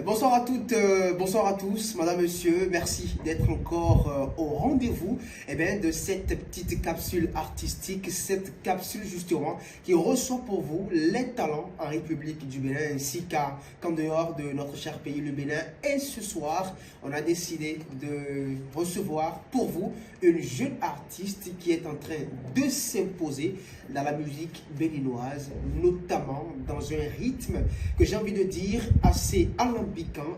Bonsoir à toutes, bonsoir à tous, madame, monsieur, merci d'être encore au rendez-vous de cette petite capsule artistique, cette capsule justement qui reçoit pour vous les talents en République du Bénin ainsi qu'en dehors de notre cher pays le Bénin. Et ce soir, on a décidé de recevoir pour vous une jeune artiste qui est en train de s'imposer dans la musique béninoise, notamment dans un rythme que j'ai envie de dire assez alambiquant,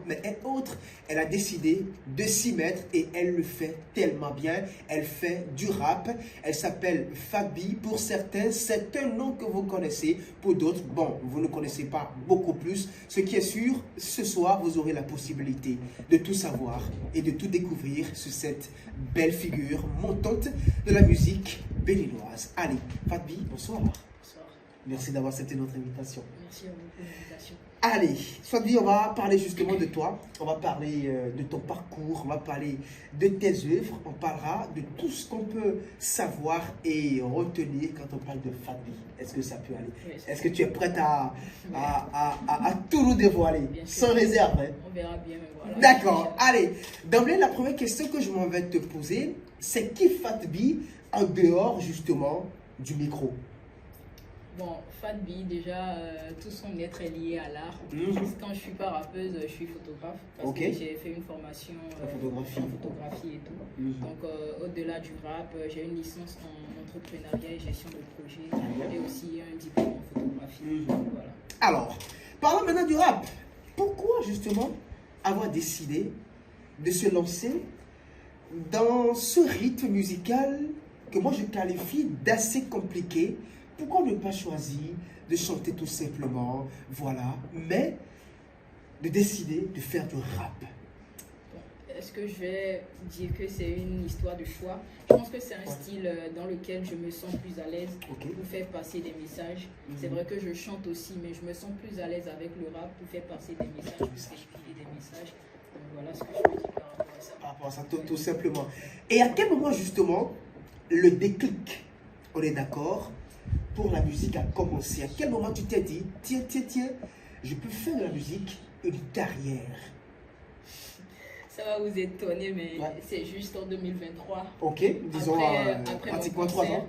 mais autre, elle a décidé de s'y mettre et elle le fait tellement bien. Elle fait du rap, elle s'appelle Fabi. Pour certains, c'est un nom que vous connaissez, pour d'autres, bon, vous ne connaissez pas beaucoup plus. Ce qui est sûr, ce soir, vous aurez la possibilité de tout savoir et de tout découvrir sur cette belle figure montante de la musique béninoise. Allez, Fabi, bonsoir. Bonsoir. Merci d'avoir accepté notre invitation. Merci à vous pour l'invitation. Allez, Fabi, on va parler justement de toi, on va parler de ton parcours, on va parler de tes œuvres, on parlera de tout ce qu'on peut savoir et retenir quand on parle de Fabi. Est-ce que ça peut aller? Oui, est-ce que tu es prête à tout nous dévoiler, sans réserve? Hein? On verra bien, mais voilà. D'accord, allez. D'emblée, la première question que je m'en vais te poser, c'est qui Fabi en dehors justement du micro? Bon, Fabi, déjà, tout son être est lié à l'art. Quand je suis pas rappeuse, je suis photographe. Parce que j'ai fait une formation en photographie et tout. Donc, au-delà du rap, j'ai une licence en entrepreneuriat et gestion de projet. Et aussi un diplôme en photographie. Voilà. Alors, parlons maintenant du rap. Pourquoi justement avoir décidé de se lancer dans ce rythme musical que moi je qualifie d'assez compliqué? Pourquoi ne pas choisir de chanter tout simplement, voilà, mais de décider de faire du rap? Est-ce que je vais dire que c'est une histoire de choix? Je pense que c'est un style dans lequel je me sens plus à l'aise pour faire passer des messages. C'est vrai que je chante aussi, mais je me sens plus à l'aise avec le rap pour faire passer des messages, pour expliquer des messages. Donc voilà ce que je peux dire par rapport à ça. Par rapport à ça, tout simplement. Et à quel moment justement le déclic, on est d'accord, pour la musique a commencé? À quel moment tu t'es dit, tiens, je peux faire de la musique une carrière? Ça va vous étonner, mais c'est juste en 2023. Ok, disons après pratiquement 3 ans.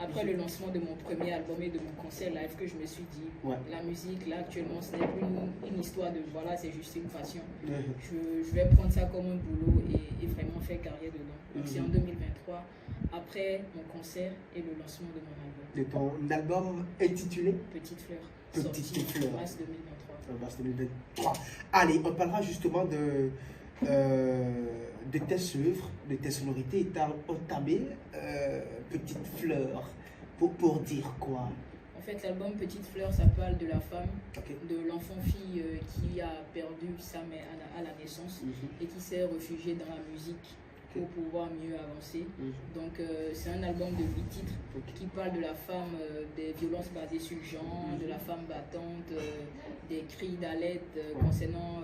Après le lancement de mon premier album et de mon concert live, que je me suis dit, la musique, là, actuellement, ce n'est plus une histoire de, voilà, c'est juste une passion. Je vais prendre ça comme un boulot et vraiment faire carrière dedans. Donc c'est en 2023, après mon concert et le lancement de mon album. De ton album intitulé Petite Fleur. Petite Fleur. Mars 2023. Mars 2023. Allez, on parlera justement de tes œuvres, de tes sonorités. Tu as entamé Petite Fleur pour dire quoi? En fait, l'album Petite Fleur, ça parle de la femme, de l'enfant-fille qui a perdu sa mère à la naissance et qui s'est réfugiée dans la musique pour pouvoir mieux avancer. Donc c'est un album de 8 titres qui parle de la femme, des violences basées sur le genre, de la femme battante, des cris d'alerte concernant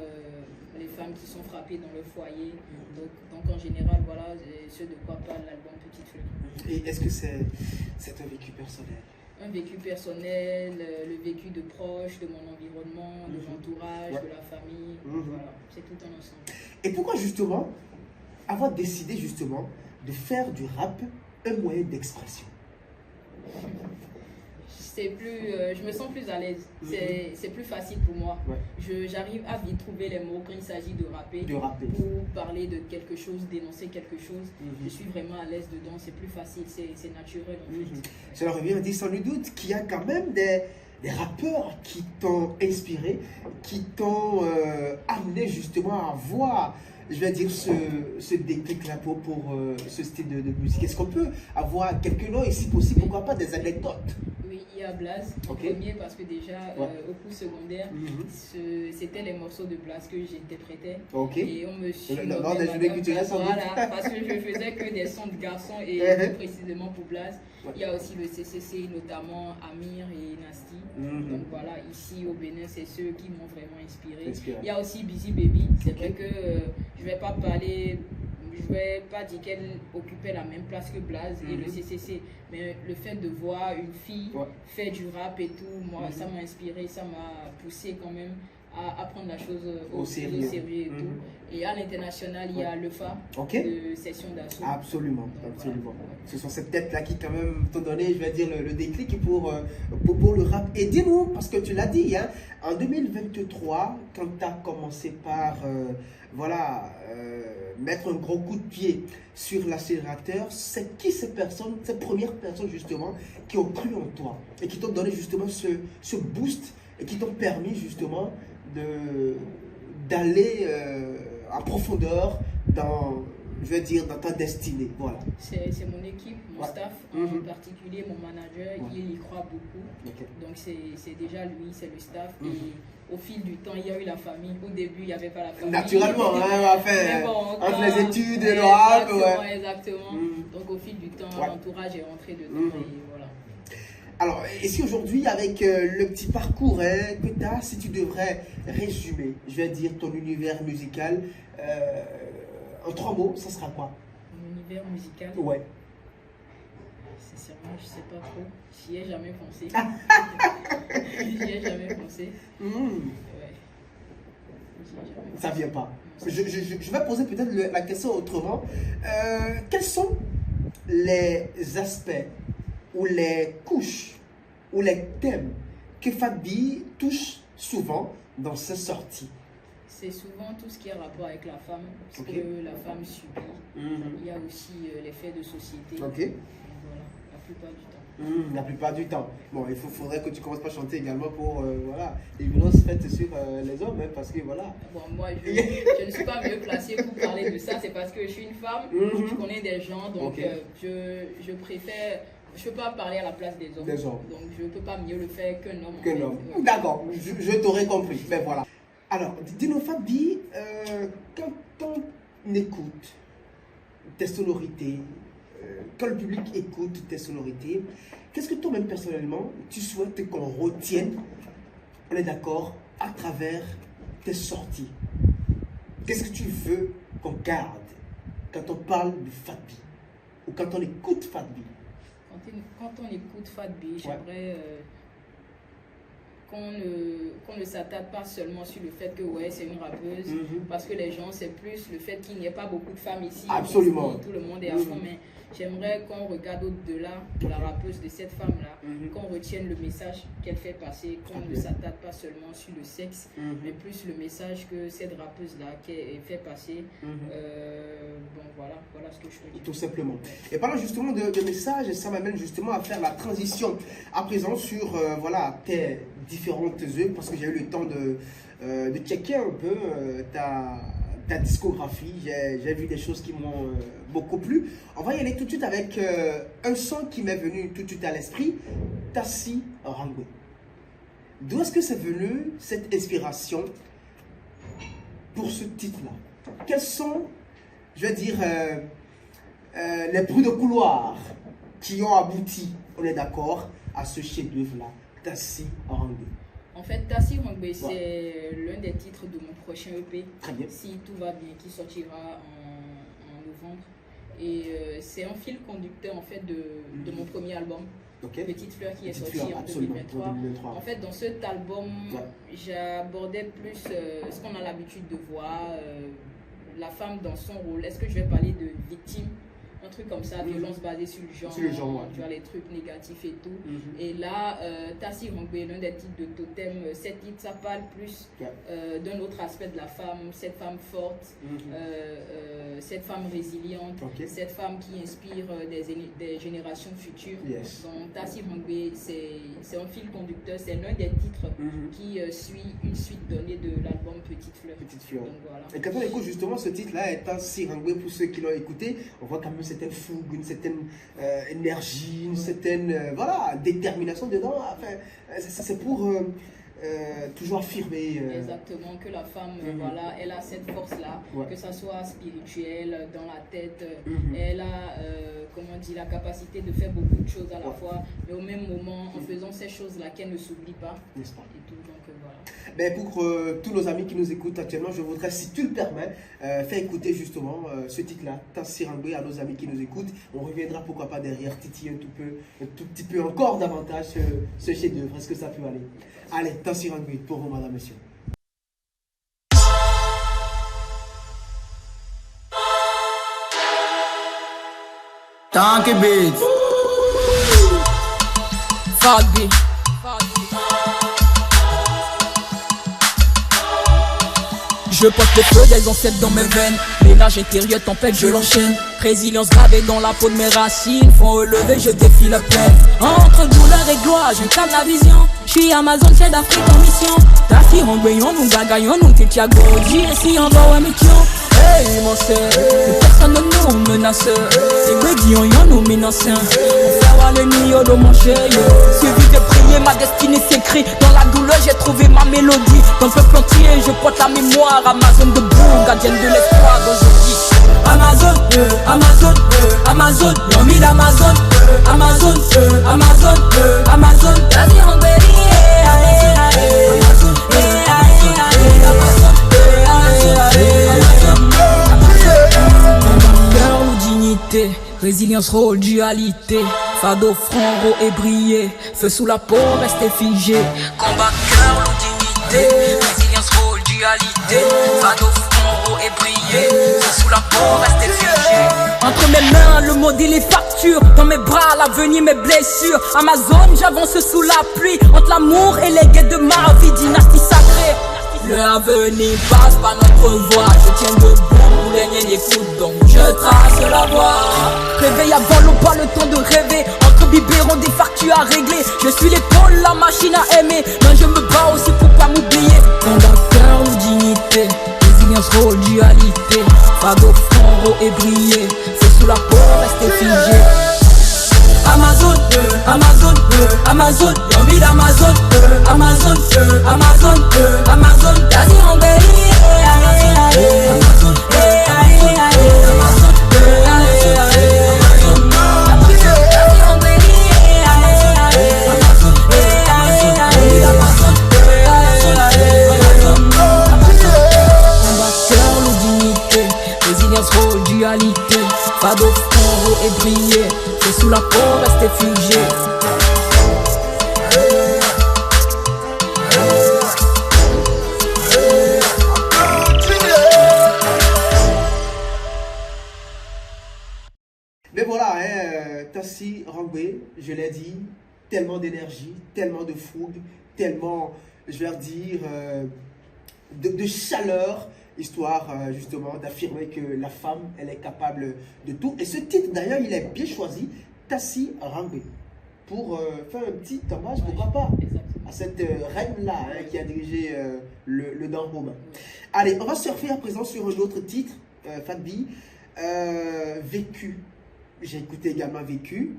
les femmes qui sont frappées dans le foyer. Donc en général, voilà ce de quoi parle l'album Petite Fleur. Et est-ce que c'est un vécu personnel? Un vécu personnel, le vécu de proches, de mon environnement, de l'entourage, de la famille. Voilà, c'est tout un ensemble. Et pourquoi justement avoir décidé justement de faire du rap un moyen d'expression? Je me sens plus à l'aise, c'est plus facile pour moi. J'arrive à vite trouver les mots quand il s'agit de rapper, pour parler de quelque chose, dénoncer quelque chose. Je suis vraiment à l'aise dedans, c'est plus facile, c'est naturel en fait. Cela revient à dire sans le doute qu'il y a quand même des rappeurs qui t'ont inspiré, qui t'ont amené justement à voir, je vais dire, ce déclic-là pour ce style de musique. Est-ce qu'on peut avoir quelques noms ici possible, pourquoi pas des anecdotes? Oui, il y a Blaze, en premier, parce que déjà, au cours secondaire, c'était les morceaux de Blaze que j'interprétais. Et on me suit. Voilà, parce que je faisais que des sons de garçons et plus précisément pour Blaze. Il y a aussi le CCC, notamment Amir et Nasty. Donc voilà, ici au Bénin, c'est ceux qui m'ont vraiment inspiré. Il y a aussi Busy Baby. C'est vrai que je ne vais pas parler je ne vais pas dire qu'elle occupait la même place que Blaze et le CCC, mais le fait de voir une fille faire du rap et tout, moi, ça m'a inspiré, ça m'a poussé quand même à prendre la chose au sérieux et tout. Et à l'international, il y a l'EFA, de session d'assaut. Absolument, donc, absolument. Voilà. Ce sont ces têtes-là qui quand même t'ont donné, je vais dire, le déclic pour le rap. Et dis-nous, parce que tu l'as dit, hein, en 2023, quand tu as commencé par mettre un gros coup de pied sur l'accélérateur, c'est qui ces premières personnes justement, qui ont cru en toi et qui t'ont donné justement ce boost et qui t'ont permis justement d'aller en profondeur dans ta destinée. Voilà. C'est mon équipe, mon staff, en particulier mon manager, il y croit beaucoup. Donc c'est déjà lui, c'est le staff. Et au fil du temps, il y a eu la famille. Au début, il n'y avait pas la famille. Naturellement, entre les études et le rap. Exactement. Donc au fil du temps, l'entourage est rentré dedans. Et voilà. Alors, et si aujourd'hui, avec le petit parcours que tu as, si tu devrais résumer, je vais dire, ton univers musical, en 3 mots, ça sera quoi? Mon univers musical? Ouais. Sincèrement, je ne sais pas trop. J'y ai jamais pensé. J'y ai jamais pensé. Ouais. Ça vient pas. Je vais poser peut-être la question autrement. Quels sont les aspects ou les couches ou les thèmes que Fatbi touche souvent dans ses sorties? C'est souvent tout ce qui a rapport avec la femme, ce que la femme subit. Il y a aussi les faits de société. Donc voilà, la plupart du temps. La plupart du temps. Bon, il faudrait que tu commences par chanter également pour les violences faites sur les hommes, hein, parce que voilà. Bon, moi, je ne suis pas mieux placée pour parler de ça, c'est parce que je suis une femme, je connais des gens, donc je préfère. Je ne peux pas parler à la place des hommes. Donc je ne peux pas mieux le faire qu'un homme. D'accord, je t'aurais compris. Ben voilà. Alors, dis-nous Fabi, quand on écoute tes sonorités, quand le public écoute tes sonorités, qu'est-ce que toi-même personnellement, tu souhaites qu'on retienne, on est d'accord, à travers tes sorties? Qu'est-ce que tu veux qu'on garde quand on parle de Fatbi ou quand on écoute Fatbi? Quand on écoute Fatbi, j'aimerais qu'on ne s'attarde pas seulement sur le fait que c'est une rappeuse, parce que les gens, c'est plus le fait qu'il n'y ait pas beaucoup de femmes ici. Absolument. Tout le monde est à fond, mais j'aimerais qu'on regarde au-delà de la rappeuse, de cette femme-là, qu'on retienne le message qu'elle fait passer, qu'on ne s'attarde pas seulement sur le sexe, mais plus le message que cette rappeuse-là fait passer. Bon, voilà ce que je peux dire. Tout simplement. Et parlant justement de message, ça m'amène justement à faire la transition à présent sur tes différentes œuvres, parce que j'ai eu le temps de checker un peu ta discographie. J'ai vu des choses qui m'ont beaucoup plu. On va y aller tout de suite avec un son qui m'est venu tout de suite à l'esprit, Tassi Rangwe. D'où est-ce que c'est venu cette inspiration pour ce titre-là? Quels sont, je vais dire, les bruits de couloir qui ont abouti, on est d'accord, à ce chef-d'œuvre-là, Tassi Rangwe? En fait, Tassi Rangwe, c'est l'un des titres de mon prochain EP, si tout va bien, qui sortira en novembre. Et c'est un fil conducteur en fait de mon premier album, Petite Fleur, qui est sorti en 2023. En fait, dans cet album, j'abordais plus ce qu'on a l'habitude de voir, la femme dans son rôle. Est-ce que je vais parler de victime, un truc comme ça, violence basée sur le genre, tu vois, les trucs négatifs et tout. Et là, Tassi Rangwe, l'un des titres de Totem, cet titre, ça parle plus d'un autre aspect de la femme, cette femme forte, cette femme résiliente, cette femme qui inspire des générations futures. Donc Tassi Rangwe, c'est un fil conducteur, c'est l'un des titres qui suit une suite donnée de l'album Petite Fleur. Donc, voilà. Et quand on écoute justement ce titre-là, Tassi Rangwe, pour ceux qui l'ont écouté, on voit quand même cette fougue, une certaine énergie, une certaine détermination dedans. Enfin, c'est pour toujours affirmer. Exactement, que la femme, elle a cette force-là, que ça soit spirituelle, dans la tête, elle a, la capacité de faire beaucoup de choses à la fois, mais au même moment, en faisant ces choses-là, qu'elle ne s'oublie pas. N'est-ce pas? Et tout, donc voilà. Ben pour tous nos amis qui nous écoutent actuellement, je voudrais, si tu le permets, faire écouter justement ce titre-là, Tassi Rangwe, à nos amis qui nous écoutent. On reviendra pourquoi pas derrière, titiller un tout petit peu encore davantage ce chef-d'œuvre. Est-ce que ça peut aller? Allez, Tassi Rangwe pour vous, madame, monsieur. Tanky Beats. Fagby. Je porte le feu des ancêtres dans mes veines. Ménage intérieur, tempête, je l'enchaîne. Résilience gravée dans la peau de mes racines. Font relever, je défie la plaine. Entre douleur et gloire, j'incarne la vision. J'suis Amazon, c'est d'Afrique en mission. Ta fille en gueillon, nous gagaillons, nous t'es Thiago. J.S.I. en bas, ouais, mission. Hey, mon sœur, personne ne nous menace. C'est Bédion, y'en nous menace. On fait voir le nid de mon chéri. Suivi de prier, ma destinée s'écrit. Dans la douleur, j'ai trouvé ma mélodie. Dans le peuple entier, je porte la mémoire. Amazon de boue, gardienne de l'espoir dont je dis. Amazon, Amazon, Amazon, y'en mis d'Amazon. Amazon, Amazon, Amazon, vas-y en Amazon, cœur ou dignité, résilience, rôle, dualité. Fado, franc, ro et briller. Feu sous la peau, rester figé. Combat, cœur ou dignité, résilience, rôle, dualité. Fado, franc, ro et briller. Feu sous la peau, rester figé. Entre mes mains, le modèle les factures. Dans mes bras, l'avenir, mes blessures. Amazon, j'avance sous la pluie. Entre l'amour et les guettes de ma vie, dynastie sacrée. Le avenir passe par notre voie. Je tiens debout, les niens écoutent, donc je trace la voie. Réveille avant l'eau, pas le temps de rêver. Entre biberons, des factures à régler. Je suis l'épaule, la machine à aimer. Mais je me bats aussi pour pas m'oublier. Combat, cœur ou dignité, résilience, rôle, dualité. Fado, franc, ro et briller. Feu sous la peau, rester figé. Amazon, Amazon, Amazon, y'en mis d'Amazon, Amazon, Amazon, Amazon, vas-y en belly, Amazon, rôle, dualité, fado, franc, et briller. Feu sous la peau, rester figé. Mais voilà, Tassi Rangbe, je l'ai dit, tellement d'énergie, tellement de fougue, tellement, je vais dire, de chaleur, histoire justement d'affirmer que la femme, elle est capable de tout. Et ce titre, d'ailleurs, il est bien choisi, Tassi Rangbe, pour faire un petit hommage, pourquoi pas, à cette reine-là qui a dirigé le Damboma. Allez, on va surfer à présent sur un autre titre, Fagby, Vécu. J'ai écouté également Vécu.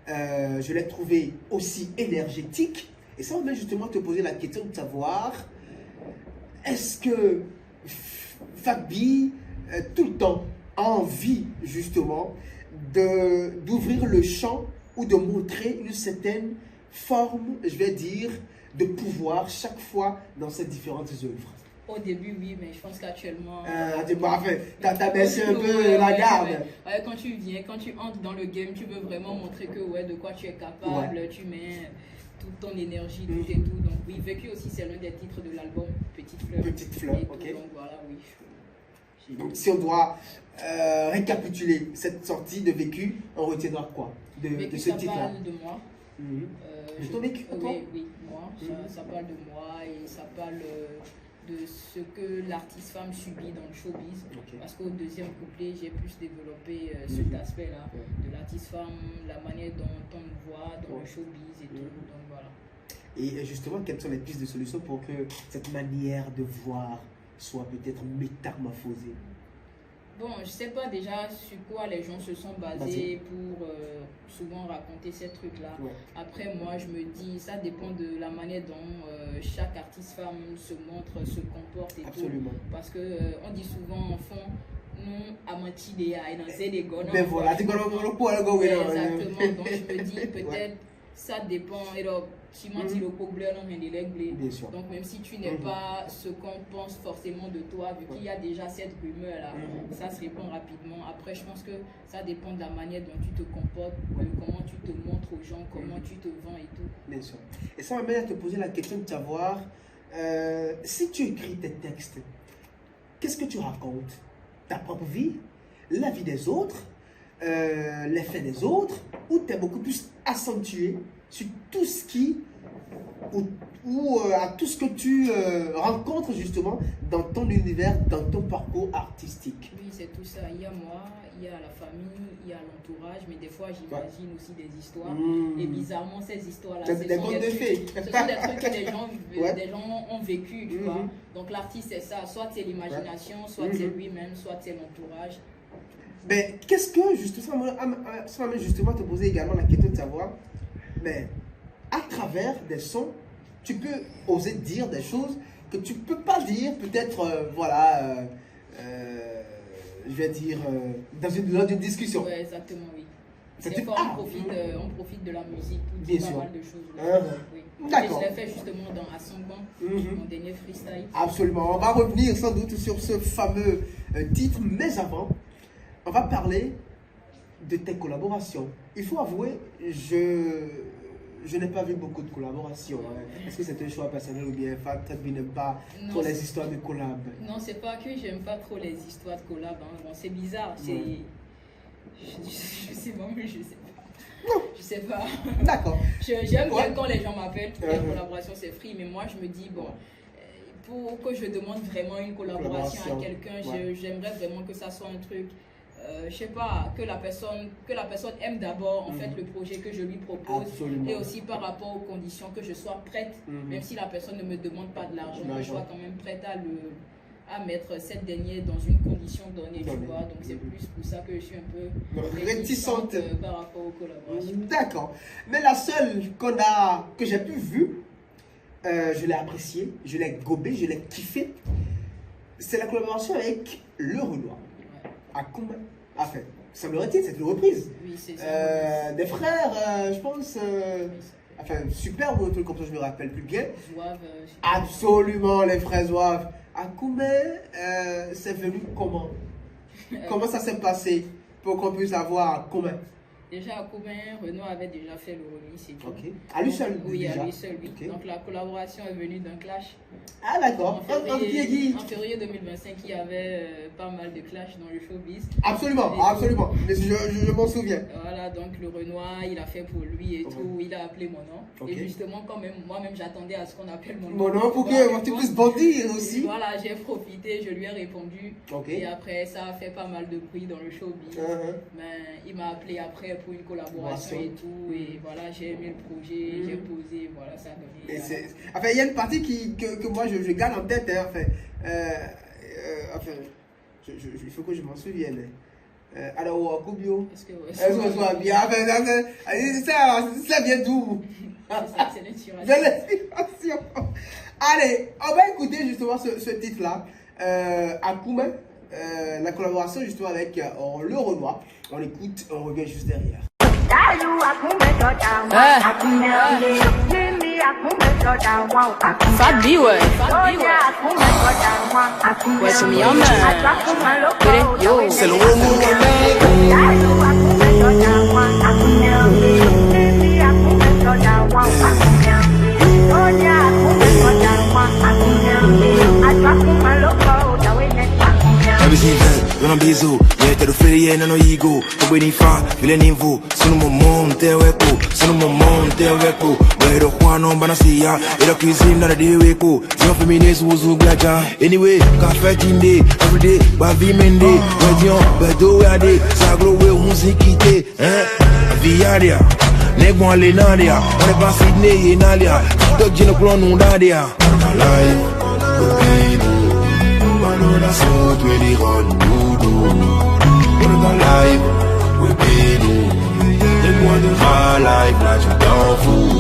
Je l'ai trouvé aussi énergétique. Et ça, on va justement te poser la question de savoir, est-ce que Fagby, tout le temps, a envie justement d'ouvrir le champ ou de montrer une certaine forme, je vais dire, de pouvoir chaque fois dans ces différentes œuvres? Au début, oui, mais je pense qu'actuellement... t'as baissé un peu la garde. Ouais, quand tu viens, quand tu entres dans le game, tu veux vraiment montrer que de quoi tu es capable, tu mets toute ton énergie, tout et tout. Donc oui, Vécu aussi, c'est l'un des titres de l'album Petite Fleur. Petite Fleur, ok. Tout, donc voilà, oui. Donc si on doit récapituler cette sortie de Vécu, on retiendra quoi de ce titre-là? Ça parle de moi. De ton vécu, toi? Oui, moi. Ça parle de moi et ça parle de ce que l'artiste femme subit dans le showbiz. Parce qu'au deuxième couplet, j'ai plus développé cet aspect-là de l'artiste femme, la manière dont on me voit dans le showbiz et tout. Donc voilà. Et justement, quelles sont les pistes de solutions pour que cette manière de voir soit peut-être métamorphosée? Bon, je sais pas déjà sur quoi les gens se sont basés pour souvent raconter ces trucs-là. Après, moi, je me dis, ça dépend de la manière dont chaque artiste femme se montre, se comporte et tout. Parce que on dit souvent, enfant, nous, amantis des gars. Mais voilà, tu connais le poids, le gars. Exactement, donc je me dis, peut-être, ça dépend. Et donc, si moi, tu le problème, on est les sûr. Donc, même si tu n'es pas ce qu'on pense forcément de toi, vu qu'il y a déjà cette rumeur-là, ça se répand rapidement. Après, je pense que ça dépend de la manière dont tu te comportes, de comment tu te montres aux gens, comment tu te vends et tout. Bien sûr. Et ça m'amène à te poser la question de savoir, si tu écris tes textes, qu'est-ce que tu racontes? Ta propre vie? La vie des autres? l'effet des autres ou tu es beaucoup plus accentué sur tout ce qui à tout ce que tu rencontres justement dans ton univers, dans ton parcours artistique? Oui, c'est tout ça. Il y a moi, il y a la famille, il y a l'entourage, mais des fois j'imagine aussi des histoires. Et bizarrement, ces histoires-là, ce sont des trucs que des gens ont vécu, tu vois. Donc l'artiste, c'est ça. Soit c'est l'imagination, soit c'est lui-même, soit c'est l'entourage. Ben, qu'est-ce que, justement, ça m'amène justement à te poser également la question de savoir, mais à travers des sons, tu peux oser dire des choses que tu ne peux pas dire, peut-être, je vais dire, lors d'une discussion. Oui, exactement, oui. C'est quoi, on profite de la musique pour dire pas mal de choses. Oui. D'accord. Je l'ai fait justement à Songban, mon dernier freestyle. Absolument. On va revenir sans doute sur ce fameux titre, mais avant, on va parler de tes collaborations. Il faut avouer, je n'ai pas vu beaucoup de collaborations. Est-ce que c'est un choix personnel ou bien tu n'aimes pas trop les histoires de collab? Non, c'est pas que j'aime pas trop les histoires de collab. Bon, c'est bizarre. Je sais pas, mais je sais pas. Je sais pas. D'accord. J'aime bien quand les gens m'appellent pour les collaborations, c'est free. Mais moi, je me dis, bon, pour que je demande vraiment une collaboration à quelqu'un, j'aimerais vraiment que ça soit un truc. Je sais pas, que la personne aime d'abord en fait le projet que je lui propose. Absolument. Et aussi par rapport aux conditions, que je sois prête, même si la personne ne me demande pas de l'argent, je sois quand même prête à mettre cette dernière dans une condition donnée, tu vois. Donc c'est plus pour ça que je suis un peu réticente par rapport aux collaborations. D'accord. Mais la seule que j'ai pu voir, je l'ai appréciée, je l'ai gobée, je l'ai kiffée, c'est la collaboration avec Le Renoir. À combien? Enfin, ça me retient, c'est une reprise. Oui, c'est ça. Des frères, je pense. Enfin, super beau truc comme ça, je me rappelle plus bien. Zouave. Absolument, les frères Zouave. À combien c'est venu comment? Comment ça s'est passé pour qu'on puisse avoir combien? Déjà à Combin, Renaud avait déjà fait le remix et tout. Ok. À lui seul? Oui, déjà. À lui seul, oui. Okay. Donc la collaboration est venue d'un clash. Ah d'accord. En février 2025, il y avait pas mal de clash dans le showbiz. Absolument, absolument. Mais je m'en souviens. Voilà, donc le Renoir, il a fait pour lui et tout. Il a appelé mon nom. Et justement, quand même, moi-même, j'attendais à ce qu'on appelle mon nom. Mon nom pour que tu puisses bondir aussi. Voilà, j'ai profité, je lui ai répondu. Et après, ça a fait pas mal de bruit dans le showbiz. Mais il m'a appelé après pour une collaboration et tout, et voilà, j'ai aimé le projet, j'ai posé, voilà, ça a donné. Enfin, il y a une partie que moi je garde en tête, hein, il faut que je m'en souvienne. Alors, Koubio, est-ce que soit bien, ça vient d'où? C'est l'inspiration. Allez, on va écouter justement ce titre-là, Akoume. La collaboration justement avec Le Renoir. On l'écoute, on revient juste derrière. Fabi, ouais. Ouais, c'est mieux, man. C'est le Don't be so, yeah, to the free and no ego. The waiting for, feeling info. Sono monte weko, sono monte weko. Where the one on Banasia, it a cuisine not a day weko. Your feminist was glaja. Anyway, cafe team day, every day, baby mende. Where you, but do where they, sagro we musicite, Viaria. Nego ale nadia, on est pas Sydney et Nadia. TikTok, j'ai le plan non d'adia. Alive, that's what we need on We're alive, we're beating. They want my life, not your dog food.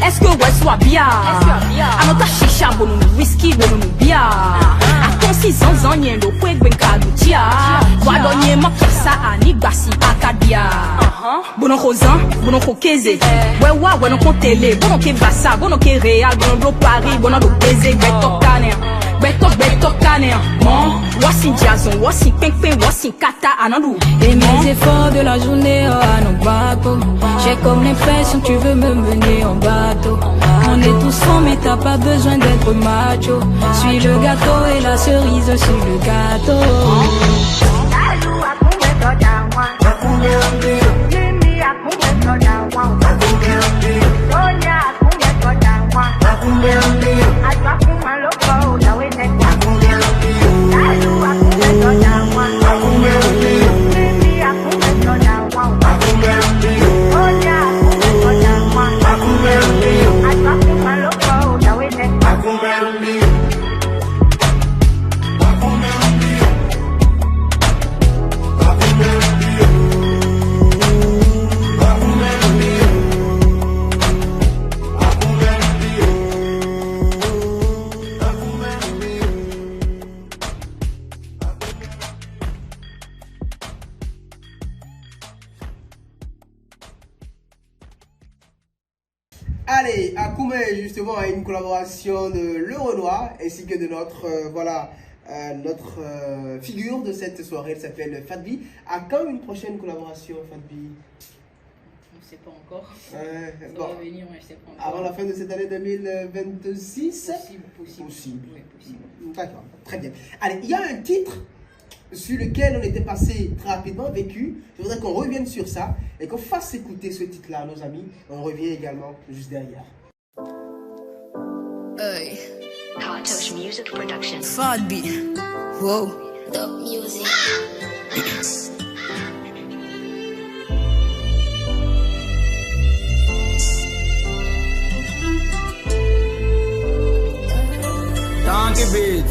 Est-ce que ouais soit bien? Anota chicha bono no whisky bono no bia. Atonsi zanzan yendo kwe gwen kadutia. Wadonye makisa ani gbasi akadia. bono Rosan, bono Keze. Wewa, bono Télé, bono Bassa, bono Réal, bono Paris, bono Keze, Beto Caner. Beto Caner. Mon, voici Jason, voici Peng, voici Kata, Anandou. Et mes efforts de la journée, à nos bateaux. J'ai comme l'impression que tu veux me mener en bateau. On est tous francs, mais t'as pas besoin d'être macho. Suis le gâteau et la cerise sur le gâteau. Allez, Akoumé justement a une collaboration de Le Renoir ainsi que de notre notre figure de cette soirée, elle s'appelle Fatbi. À quand une prochaine collaboration, Fatbi? On ne sait pas encore. Ça bon. va venir, mais je ne sais pas encore. Avant la fin de cette année 2026? Possible. Oui, possible. D'accord, très bien. Allez, il y a un titre sur lequel on était passé très rapidement, Vécu. Je voudrais qu'on revienne sur ça et qu'on fasse écouter ce titre-là à nos amis. On revient également juste derrière. Hey. Hot Touch Music Production. Fatbi. Wow. Dope music. Donkey Beat.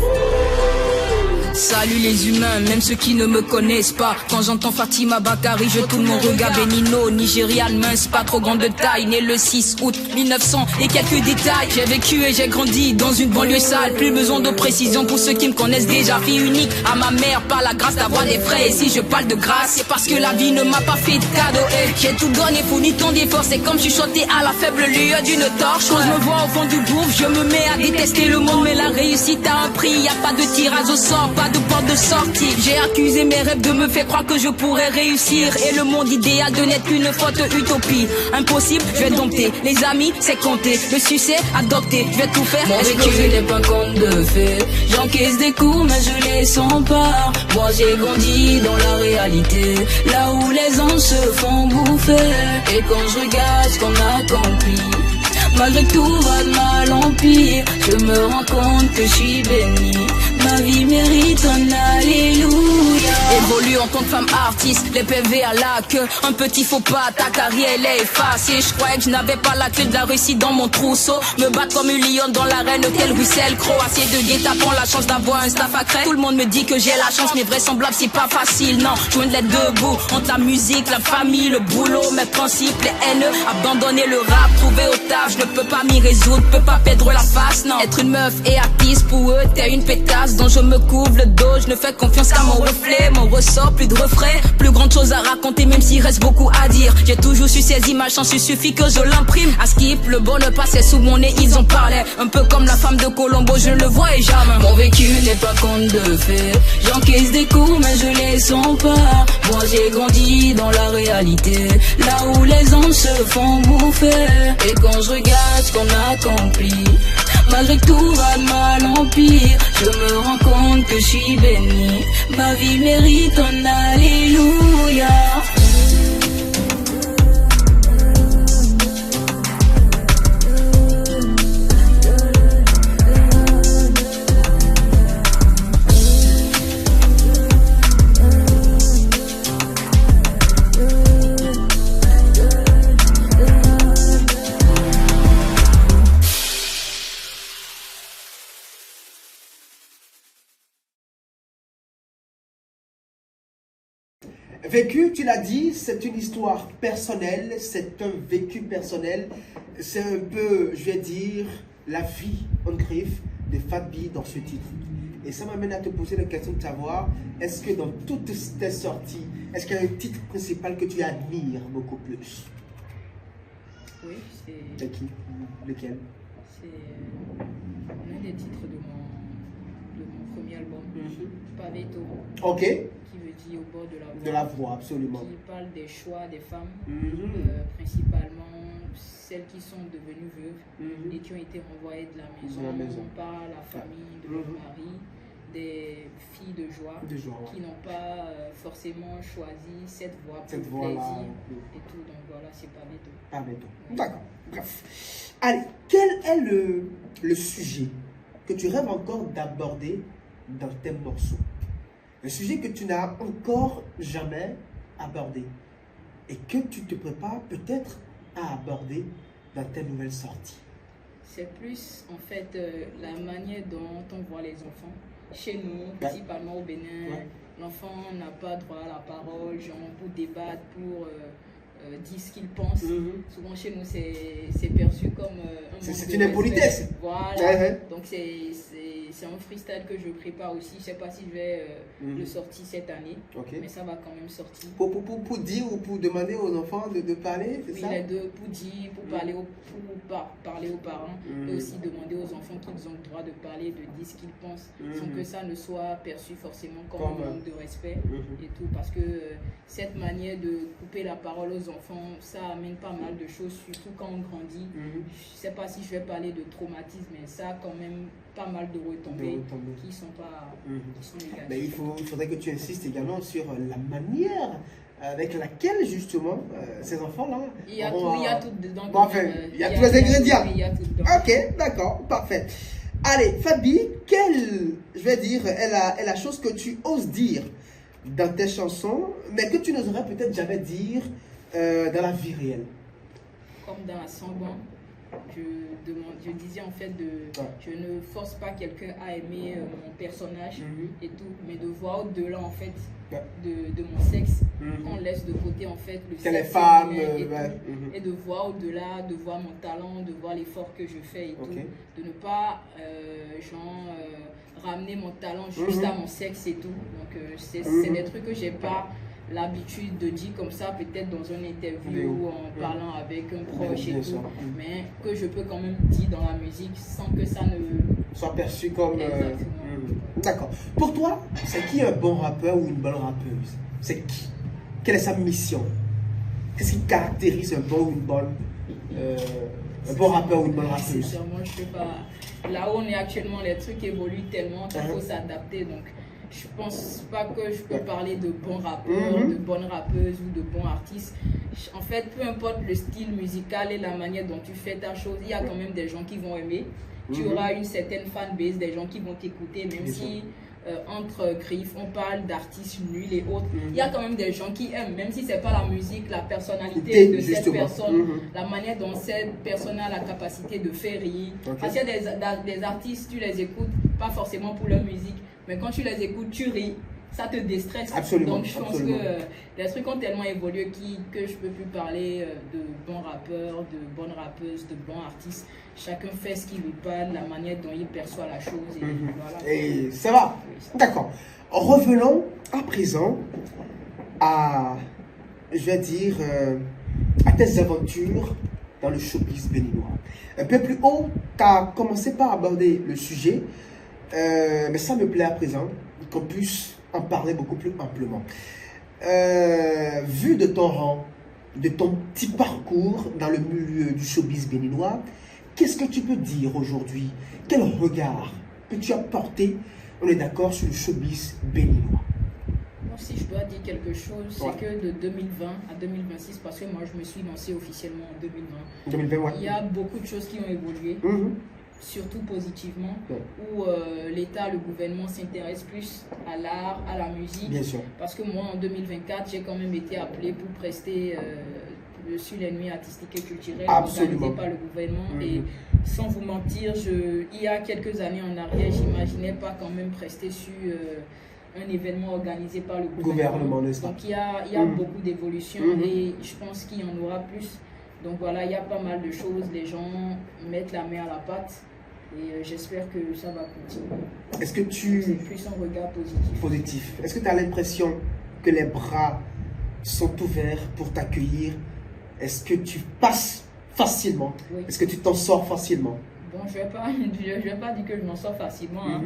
Salut les humains, même ceux qui ne me connaissent pas. Quand j'entends Fatima Bakari, je tourne mon regard. Benino, Nigériane, mince, pas trop grande de taille. Né le 6 août 1900 et quelques détails. J'ai vécu et j'ai grandi dans une banlieue sale. Plus besoin de précision pour ceux qui me connaissent déjà. Fille unique à ma mère, par la grâce d'avoir des frères. Et si je parle de grâce, c'est parce que la vie ne m'a pas fait de cadeau. J'ai tout donné, fourni tant d'efforts. C'est comme chuchoter à la faible lueur d'une torche. Quand je me vois au fond du gouffre, je me mets à détester le monde. Mais la réussite a un prix, y a pas de tirage au sort, pas de porte de sortie. J'ai accusé mes rêves de me faire croire que je pourrais réussir. Et le monde idéal de n'être qu'une faute utopie. Impossible, je vais dompter. Les amis, c'est compter. Le succès, adopter. Je vais tout faire. Mon vécu n'est pas comme de fait. J'encaisse des coups, mais je les sens pas. Moi j'ai grandi dans la réalité, là où les anges se font bouffer. Et quand je regarde ce qu'on accomplit, malgré que tout va de mal en pire, je me rends compte que je suis béni. Ma vie mérite un alléluia. Évolue en tant que femme artiste, les PV à la queue. Un petit faux pas, ta carrière elle est effacée. Je croyais que je n'avais pas la clé de la réussite dans mon trousseau. Me battre comme une lionne dans l'arène, quel ruisselle croassier de guet-apens, la chance d'avoir un staff à craie. Tout le monde me dit que j'ai la chance, mais vraisemblable c'est pas facile. Non, joindre les deux bouts, entre la musique, la famille, le boulot, mes principes, les haines. Abandonner le rap, trouver au taf, je ne peux pas m'y résoudre, peux pas perdre la face, non. Être une meuf et artiste, pour eux t'es une pétasse dont je me couvre le dos. Je ne fais confiance qu'à mon reflet, mon ressort, plus de refrains, plus grande chose à raconter, même s'il reste beaucoup à dire. J'ai toujours su saisir ma chance, il suffit que je l'imprime. À Skip, le bonheur passait sous mon nez, ils en parlaient. Un peu comme la femme de Colombo, je ne le voyais jamais. Mon vécu n'est pas conte de fait. J'encaisse des coups, mais je les sens pas. Moi j'ai grandi dans la réalité, là où les anges se font bouffer. Et quand je regarde ce qu'on accomplit, malgré que tout va de mal en pire, je me rends compte que je suis béni. Ma vie mérite un alléluia. Vécu, tu l'as dit, c'est une histoire personnelle, c'est un vécu personnel, c'est un peu, je vais dire, la vie en griffe de Fatbi dans ce titre. Et ça m'amène à te poser la question de savoir, est-ce que dans toutes tes sorties, est-ce qu'il y a un titre principal que tu admires beaucoup plus? Oui, c'est... De qui? Lequel? C'est l'un des titres de mon premier album, Paveto. Ok. Qui veut dire au bord de la voie. De la voie, absolument. Qui parle des choix des femmes, principalement celles qui sont devenues veuves et qui ont été renvoyées de la maison par la famille de leur mari, des filles de joie, qui n'ont pas forcément choisi cette voie pour le plaisir et tout. Donc voilà, c'est Paveto. Paveto. D'accord. Bref. Allez, quel est le sujet que tu rêves encore d'aborder dans tes morceaux? Le sujet que tu n'as encore jamais abordé et que tu te prépares peut-être à aborder dans tes nouvelles sorties. C'est plus en fait la manière dont on voit les enfants. Chez nous, principalement au Bénin, l'enfant n'a pas droit à la parole, genre pour débattre, pour dire ce qu'il pense. Souvent chez nous, c'est perçu comme c'est une impolitesse. Voilà. Donc c'est un freestyle que je prépare aussi. Je ne sais pas si je vais le sortir cette année, mais ça va quand même sortir. Pour dire ou pour demander aux enfants de parler, c'est ça? Oui, les deux, pour dire, pour parler aux parents, et aussi demander aux enfants qu'ils ont le droit de parler, de dire ce qu'ils pensent, sans que ça ne soit perçu forcément comme un manque de respect et tout. Parce que cette manière de couper la parole aux enfants, ça amène pas mal de choses, surtout quand on grandit. Je ne sais pas si je vais parler de traumatisme, mais ça a quand même pas mal de retombées qui sont pas qui sont négatives. Mais il faudrait que tu insistes également sur la manière avec laquelle justement ces enfants-là... Il y a tout dedans. Bon, enfin, il y a tous les ingrédients. Il y a tout dedans. Ok, d'accord, parfait. Allez, Fabi, est la chose que tu oses dire dans tes chansons, mais que tu n'oserais peut-être jamais dire dans la vie réelle? Comme dans la Sangon, je disais en fait je ne force pas quelqu'un à aimer mon personnage et tout, mais de voir au-delà en fait de mon sexe, on laisse de côté en fait le sexe femmes et de voir au-delà, de voir mon talent, de voir l'effort que je fais et tout, de ne pas ramener mon talent juste à mon sexe et tout. Donc c'est des trucs que j'ai pas l'habitude de dire comme ça, peut-être dans une interview ou en parlant avec un proche et tout, mais que je peux quand même dire dans la musique sans que ça ne soit perçu comme... Exactement. D'accord. Pour toi, c'est qui un bon rappeur ou une bonne rappeuse? C'est qui? Quelle est sa mission? Qu'est-ce qui caractérise un bon ou une bonne un bon rappeur ou une bonne rappeuse? Sincèrement, je sais pas. Là où on est actuellement, les trucs évoluent tellement qu'il faut s'adapter. Donc, je pense pas que je peux parler de bons rappeurs, de bonnes rappeuses ou de bons artistes. En fait, peu importe le style musical et la manière dont tu fais ta chose, il y a quand même des gens qui vont aimer. Tu auras une certaine fanbase, des gens qui vont t'écouter, même si entre griffes, on parle d'artistes nuls et autres. Il y a quand même des gens qui aiment, même si c'est pas la musique, la personnalité de cette personne, la manière dont cette personne a la capacité de faire rire. Parce qu'il y a des artistes, tu les écoutes, pas forcément pour leur musique, mais quand tu les écoutes, tu ris, ça te déstresse. Absolument. Donc je pense que les trucs ont tellement évolué que je peux plus parler de bons rappeurs, de bonnes rappeuses, de bons artistes. Chacun fait ce qui lui parle, la manière dont il perçoit la chose. Et, voilà. Et ça va. D'accord. Revenons à présent à, à tes aventures dans le showbiz béninois. Un peu plus haut, tu as commencé par aborder le sujet. Mais ça me plaît à présent qu'on puisse en parler beaucoup plus amplement. Vu de ton rang, de ton petit parcours dans le milieu du showbiz béninois, qu'est-ce que tu peux dire aujourd'hui? Quel regard peux-tu apporter, on est d'accord, sur le showbiz béninois? Moi, si je dois dire quelque chose, c'est que de 2020 à 2026, parce que moi je me suis lancé officiellement en 2020, il y a beaucoup de choses qui ont évolué. Surtout positivement, où l'État, le gouvernement s'intéresse plus à l'art, à la musique. Bien sûr. Parce que moi, en 2024, j'ai quand même été appelé pour prester sur les nuits artistiques et culturelles organisées par le gouvernement. Et sans vous mentir, il y a quelques années en arrière, j'imaginais pas quand même prester sur un événement organisé par le gouvernement. Donc il y a beaucoup d'évolutions et je pense qu'il y en aura plus. Donc voilà, il y a pas mal de choses, les gens mettent la main à la pâte Et j'espère que ça va continuer. Est-ce que tu... C'est plus un regard positif. Positif. Est-ce que tu as l'impression que les bras sont ouverts pour t'accueillir? Est-ce que tu passes facilement? Oui. Est-ce que tu t'en sors facilement? Bon, je vais pas dire que je m'en sors facilement, hein,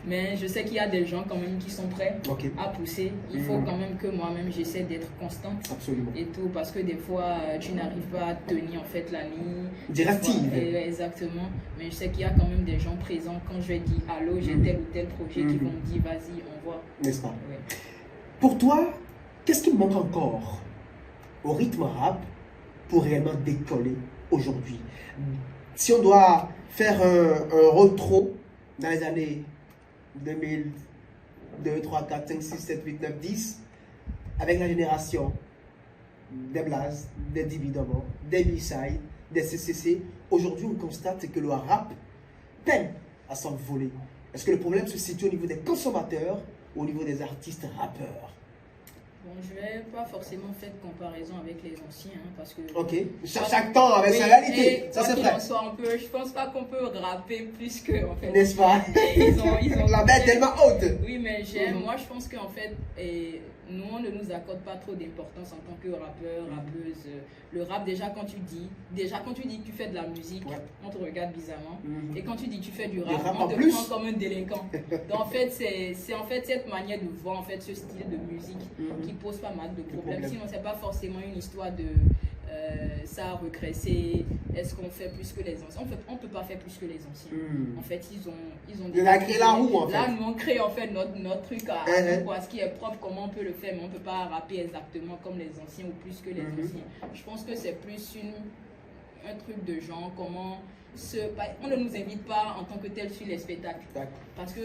mais je sais qu'il y a des gens quand même qui sont prêts à pousser. Il faut quand même que moi-même j'essaie d'être constante. Absolument. Et tout, parce que des fois tu n'arrives pas à tenir en fait la ligne. Directive. Exactement. Mais je sais qu'il y a quand même des gens présents quand je vais dire allô, j'ai tel ou tel projet qui vont me dire vas-y, on voit. N'est-ce pas? Ouais. Pour toi, qu'est-ce qui manque encore au rythme rap pour réellement décoller aujourd'hui? Si on doit faire un retro dans les années 2002, 3, 4, 5, 6, 7, 8, 9, 10, avec la génération des Blaze, des Dividends, des B-Side, des CCC, aujourd'hui on constate que le rap peine à s'envoler. Est-ce que le problème se situe au niveau des consommateurs ou au niveau des artistes rappeurs? Bon, je ne vais pas forcément faire de comparaison avec les anciens, hein, parce que... Ok, chaque temps avec sa réalité, ça c'est vrai. Je pense pas qu'on peut rapper plus que, en fait... N'est-ce pas? La bête est tellement haute. Oui, mais moi je pense qu'en fait, nous on ne nous accorde pas trop d'importance en tant que rappeur, rappeuse. Le rap, déjà quand tu dis que tu fais de la musique, on te regarde bizarrement. Et quand tu dis que tu fais du rap, on te prend comme un délinquant. Donc en fait, c'est en fait cette manière de voir en fait ce style de musique qui pose pas mal de problèmes. Sinon, c'est pas forcément une histoire de ça a regressé. Est-ce qu'on fait plus que les anciens? En fait, on peut pas faire plus que les anciens. En fait, ils ont créé la roue en fait. Là, nous on crée en fait notre truc à ce qui est propre, comment on peut le faire, mais on peut pas rapper exactement comme les anciens ou plus que les anciens. Je pense que c'est plus un truc de genre, comment on ne nous invite pas en tant que tel sur les spectacles. Parce que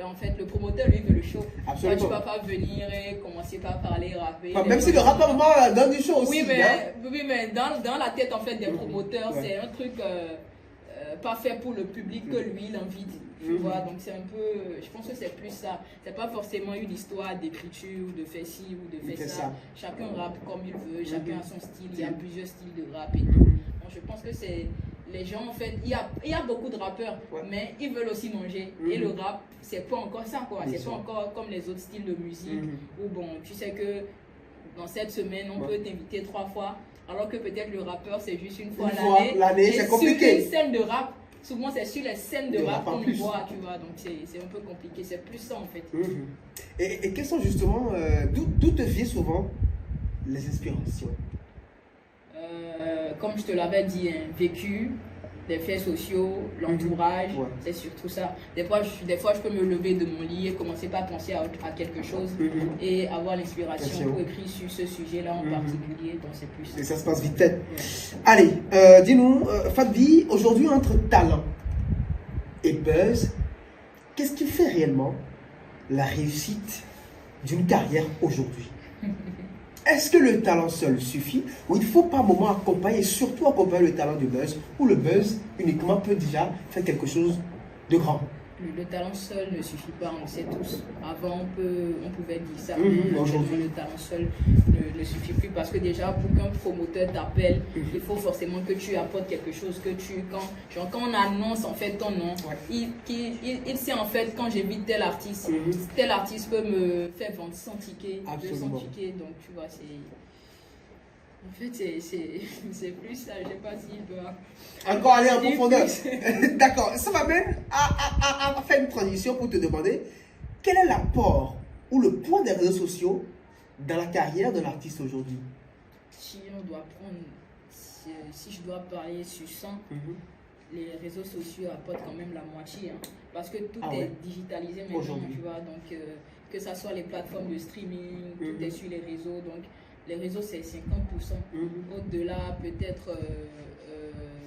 en fait, le promoteur, lui, veut le show. Absolument. Tu ne vas pas venir et commencer par parler, rapper. Même si le rappeur donne du show aussi. Oui, mais dans la tête, en fait, des promoteurs, c'est un truc pas fait pour le public que lui, il invite. Tu vois, donc c'est un peu... Je pense que c'est plus ça. C'est pas forcément une histoire d'écriture, de faire ci ou de faire ça. Chacun rappe comme il veut, chacun a son style. Il y a plusieurs styles de rap et tout. Donc, je pense que c'est... Les gens, en fait, il y a beaucoup de rappeurs, mais ils veulent aussi manger. Et le rap, c'est pas encore ça, quoi. C'est pas encore comme les autres styles de musique, où bon, tu sais que dans cette semaine, on peut t'inviter 3 fois, alors que peut-être le rappeur, c'est juste une fois l'année. C'est compliqué. Sur une scène de rap, souvent c'est sur les scènes de rap qu'on voit, tu vois. Donc c'est un peu compliqué, c'est plus ça, en fait. Et quelles sont justement, d'où te viennent souvent les inspirations? Comme je te l'avais dit, vécu, les faits sociaux, l'entourage, c'est surtout ça. Des fois, je peux me lever de mon lit et commencer par penser à quelque chose et avoir l'inspiration pour écrire sur ce sujet-là en particulier. Donc c'est plus ça. Et ça se passe vite fait. Allez, dis-nous, Fadvi, aujourd'hui entre talent et buzz, qu'est-ce qui fait réellement la réussite d'une carrière aujourd'hui? Est-ce que le talent seul suffit ou il faut par moment accompagner, surtout accompagner le talent du buzz, ou le buzz uniquement peut déjà faire quelque chose de grand? Le talent seul ne suffit pas, on le sait tous. Avant, on pouvait dire ça, mais aujourd'hui, le talent seul ne suffit plus parce que déjà, pour qu'un promoteur t'appelle, il faut forcément que tu apportes quelque chose, quand on annonce en fait ton nom, il sait en fait quand j'invite tel artiste peut me faire vendre 100 tickets, 200 tickets, donc tu vois, c'est... En fait, c'est plus ça, je ne sais pas s'il doit... Encore aller en profondeur. D'accord, ça m'amène à faire une transition pour te demander quel est l'apport ou le poids des réseaux sociaux dans la carrière de l'artiste aujourd'hui? Si je dois parler sur 100, les réseaux sociaux apportent quand même la moitié, hein, parce que tout est digitalisé maintenant, tu vois, donc que ce soit les plateformes de streaming, tout est sur les réseaux, donc les réseaux c'est 50%. Au-delà peut-être,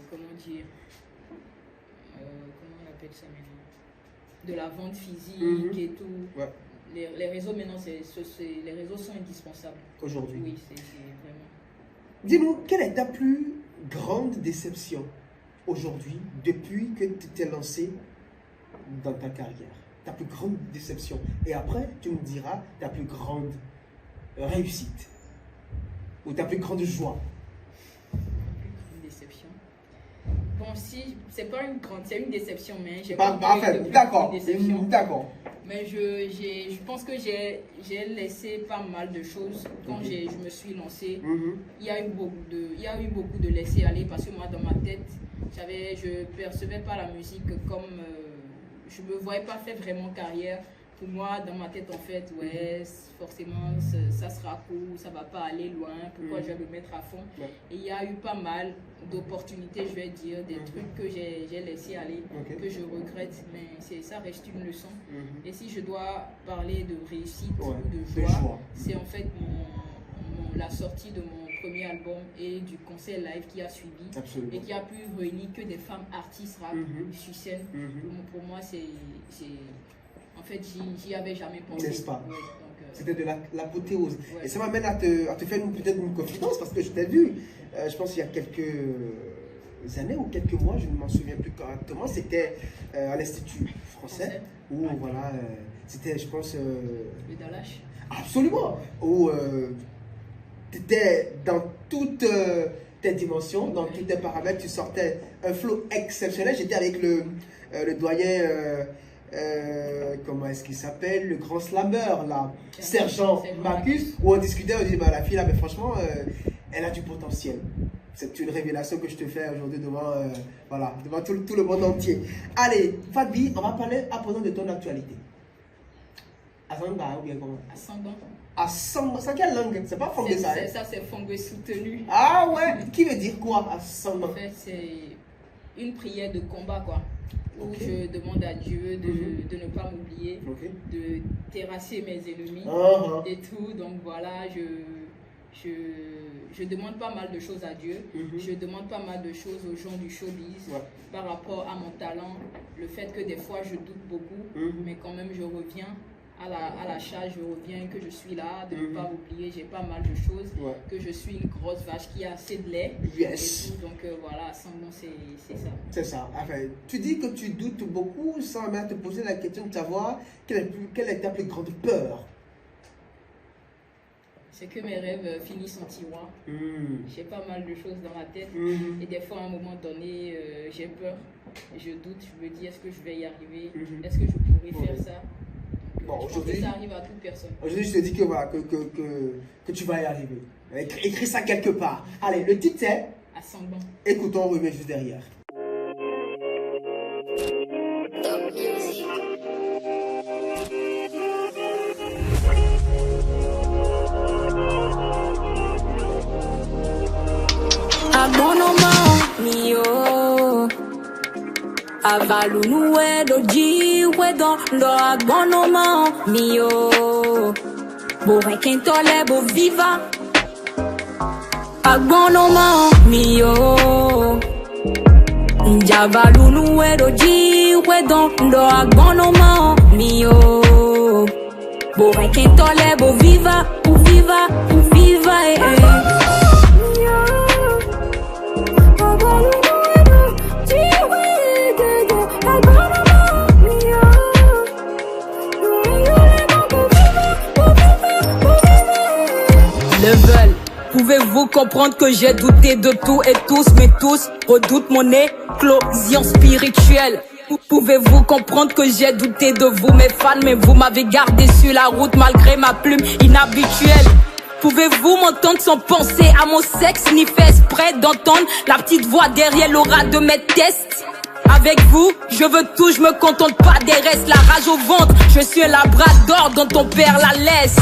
comment dire, comment on appelle ça maintenant, de la vente physique et tout. Les réseaux maintenant, les réseaux sont indispensables. Aujourd'hui. Oui, c'est vraiment. Dis-nous, quelle est ta plus grande déception aujourd'hui depuis que tu t'es lancé dans ta carrière? Ta plus grande déception. Et après, tu me diras ta plus grande réussite. Ou ta plus grande joie? Une déception. Bon, si, c'est pas une grande, c'est une déception, mais j'ai pas d'accord. D'accord. Mais je pense que j'ai laissé pas mal de choses quand je me suis lancée. Il y a eu beaucoup de laisser aller parce que moi, dans ma tête, je percevais pas la musique comme je me voyais pas faire vraiment carrière. Pour moi, dans ma tête, en fait, ouais, forcément, ça sera court, ça va pas aller loin, pourquoi je vais me mettre à fond. Et il y a eu pas mal d'opportunités, je vais dire, des trucs que j'ai laissé aller, que je regrette, mais ça reste une leçon. Et si je dois parler de réussite ou de joie, c'est en fait la sortie de mon premier album et du concert live qui a suivi. Absolument. Et qui a pu réunir que des femmes artistes rap sur scène. Pour moi, en fait, j'y avais jamais pensé. N'est-ce pas? C'était de l'apothéose. Et ça m'amène à te faire peut-être une confidence parce que je t'ai vu, je pense il y a quelques années ou quelques mois, je ne m'en souviens plus correctement, c'était à l'Institut français où voilà, c'était je pense... le Dalash. Absolument. Où tu étais dans toutes tes dimensions, dans tous tes paramètres, tu sortais un flow exceptionnel. J'étais avec le doyen... comment est-ce qu'il s'appelle, le grand slammer là, Sergent Marcus, où on discutait, on dit bah, la fille là, mais franchement elle a du potentiel. C'est une révélation que je te fais aujourd'hui devant devant tout le monde entier. Allez Fabi, on va parler à présent de ton actualité. Asanga ou bien comment? Asanga, c'est quelle langue? C'est pas Fongé ça? Ça c'est Fongé soutenu. Ah ouais, qui veut dire quoi Asanga? En fait c'est une prière de combat quoi. Où je demande à Dieu de ne pas m'oublier, de terrasser mes ennemis et tout. Donc voilà, je demande pas mal de choses à Dieu. Je demande pas mal de choses aux gens du showbiz par rapport à mon talent. Le fait que des fois je doute beaucoup, mais quand même je reviens à la charge, je reviens que je suis là, de ne pas oublier, j'ai pas mal de choses, que je suis une grosse vache qui a assez de lait. Yes. Donc voilà, sans bon, c'est ça. C'est ça. Enfin, tu dis que tu doutes beaucoup sans même te poser la question de savoir quelle est ta plus grande peur. C'est que mes rêves finissent en tiroir. J'ai pas mal de choses dans la tête. Et des fois, à un moment donné, j'ai peur. Je doute, je me dis, est-ce que je vais y arriver? Est-ce que je pourrais faire ça? Bon, aujourd'hui, ça arrive à toute personne. Aujourd'hui, je te dis que, voilà, que tu vas y arriver. Écris ça quelque part. Allez, le titre c'est Ascendant. Écoutons, on remet juste derrière. Abonnement mio Avalu do ji wedon do abonnement mio Bo rekentole bo viva Abonnement mio Njavalu do ji wedon do abonnement mio Bo rekentole bo viva Pouvez-vous comprendre que j'ai douté de tout et tous, mais tous redoutent mon éclosion spirituelle. Pouvez-vous comprendre que j'ai douté de vous, mes fans, mais vous m'avez gardé sur la route malgré ma plume inhabituelle. Pouvez-vous m'entendre sans penser à mon sexe, ni faire exprès d'entendre la petite voix derrière l'aura de mes tests? Avec vous, je veux tout, je me contente pas des restes. La rage au ventre, je suis un labrador dont ton père la laisse.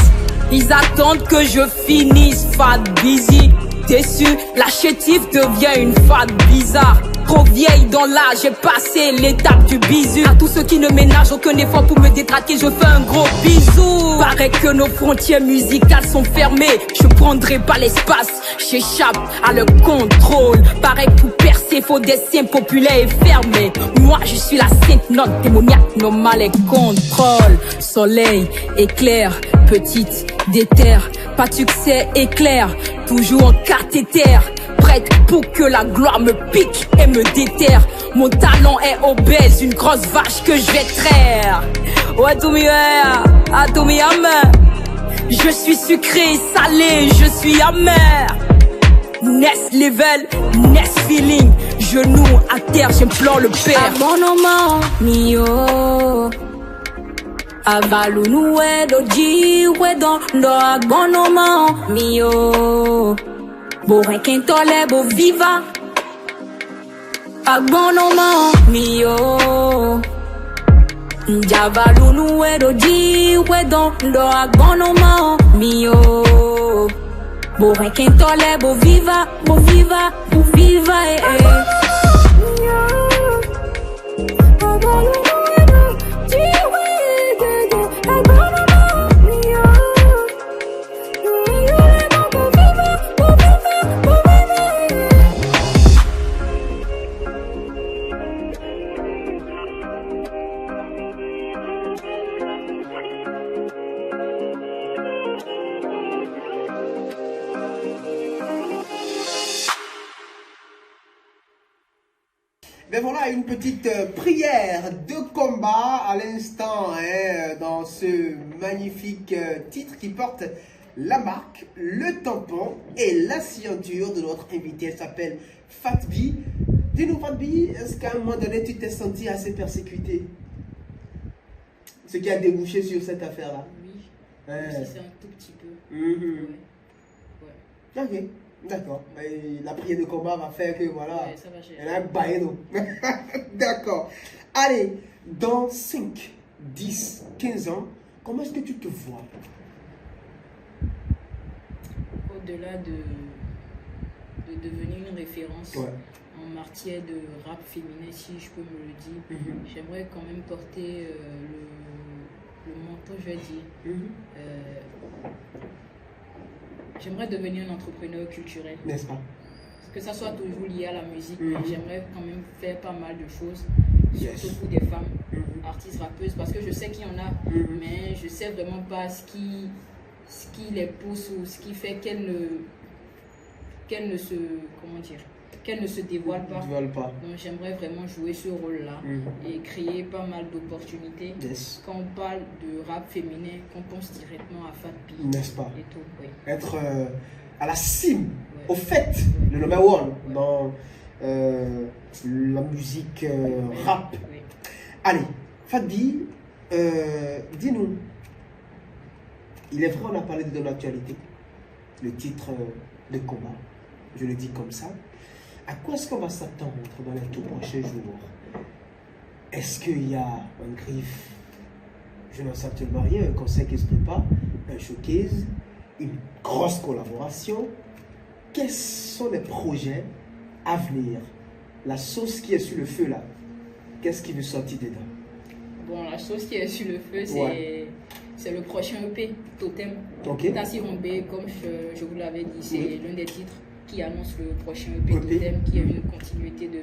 Ils attendent que je finisse fade busy. Déçu, la chétive devient une fade bizarre. Trop vieille dans l'âge, j'ai passé l'étape du bisu. À tous ceux qui ne ménagent aucun effort pour me détraquer, je fais un gros bisou. Paraît que nos frontières musicales sont fermées. Je prendrai pas l'espace, j'échappe à le contrôle. Paraît que pour percer, faut des signes populaires et fermés. Moi, je suis la sainte note démoniaque, normal et contrôle. Soleil, éclair, petite, déterre. Pas de succès, éclair, toujours en cathéter. Prête pour que la gloire me pique et me déterre. Mon talent est obèse, une grosse vache que je vais traire. Ouais, tout mi amer. Je suis sucré, salé, je suis amer. Next level, next feeling. genoux à terre, j'implore le père. Abonnement, mio. Abalunu doji wedon do abonnement, mio. Bo requintole bo viva. Abonnement, mio. Jabalunu doji wedon do abonnement, mio. Bo requintole bo viva, bo viva, bo viva, Ben voilà, une petite prière de combat à l'instant dans ce magnifique titre qui porte la marque, le tampon et la signature de notre invité. Elle s'appelle Fatbi. Dis-nous Fatbi, est-ce qu'à un moment donné tu t'es senti assez persécuté? Ce qui a débouché sur cette affaire-là? Oui, c'est un tout petit peu. Ouais. Ok. D'accord. La prière de combat va faire que voilà. Ouais, ça va gérer. Elle a un bail. D'accord. Allez, dans 5, 10, 15 ans, comment est-ce que tu te vois? Au-delà de devenir une référence en matière de rap féminin, si je peux me le dire, j'aimerais quand même porter le manteau, je vais dire. J'aimerais devenir un entrepreneur culturel. N'est-ce pas? Que ça soit toujours lié à la musique, mais j'aimerais quand même faire pas mal de choses, surtout pour des femmes, artistes, rappeuses, parce que je sais qu'il y en a, mais je sais vraiment pas ce qui les pousse ou ce qui fait qu'elles ne se dévoilent pas. Donc j'aimerais vraiment jouer ce rôle-là et créer pas mal d'opportunités. Quand on parle de rap féminin, qu'on pense directement à Fatbi. N'est-ce pas? Et tout, Être à la cime, au fait, le number one dans la musique rap. Allez, Fatbi, dis-nous, il est vrai, on a parlé de ton actualité, le titre de combat, je le dis comme ça. À quoi est-ce qu'on va s'attendre dans les tout prochains jours? Est-ce qu'il y a un griffe? Je n'en sais absolument rien, un concert qui se prépare, un showcase, une grosse collaboration. Quels sont les projets à venir? La sauce qui est sur le feu là, qu'est-ce qui veut sortir dedans? Bon, la sauce qui est sur le feu, c'est le prochain EP, Totem. Tassi Rombé, comme je vous l'avais dit, c'est l'un des titres qui annonce le prochain EP Totem, qui est une continuité de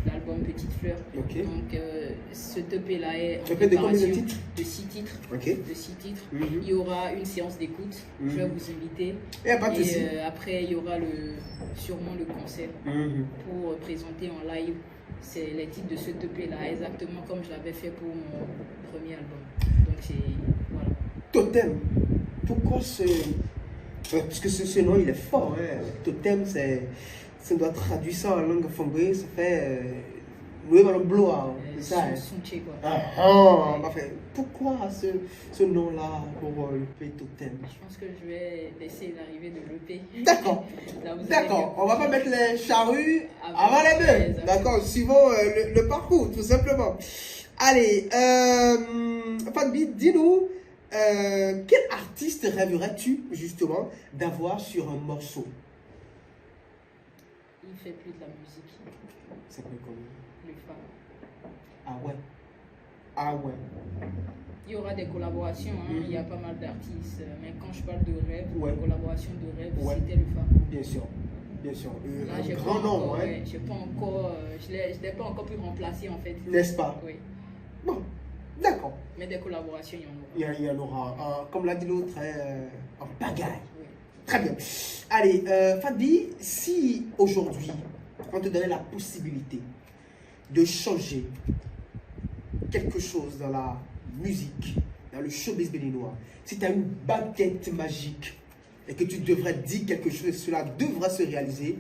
l'album Petite Fleur. Donc ce EP là est en préparation de 6 titres. De 6 titres. Il y aura une séance d'écoute, je vais vous inviter. Et après il y aura sûrement le concert pour présenter en live. C'est les titres de ce EP là, exactement comme je l'avais fait pour mon premier album. Donc c'est voilà. Totem, pourquoi parce que ce nom il est fort, Totem, ça doit traduire ça en langue fongée, ça fait c'est ça. Pourquoi ce nom-là pour l'EP Totem? Je pense que je vais laisser l'arrivée de l'EP. D'accord. D'accord. On va pas mettre les charrues avant les bœufs. D'accord. Suivons le parcours, tout simplement. Allez, Fatbi, dis-nous, quel artiste rêverais-tu justement d'avoir sur un morceau? Il fait plus de la musique. C'est quoi comme Le Fa. Ah ouais. Il y aura des collaborations, il y a pas mal d'artistes, mais quand je parle de rêve, de collaboration de rêve, c'était le Fa. Bien sûr. Là, un grand nom, je l'ai pas encore pu remplacer en fait. N'est-ce pas? Oui. Bon, d'accord. Mais des collaborations, il y en aura. Il y en aura, comme l'a dit l'autre, en pagaille. Oui. Très bien. Allez, Fatbi, si aujourd'hui, on te donnait la possibilité de changer quelque chose dans la musique, dans le showbiz béninois, si tu as une baguette magique et que tu devrais dire quelque chose et cela devrait se réaliser,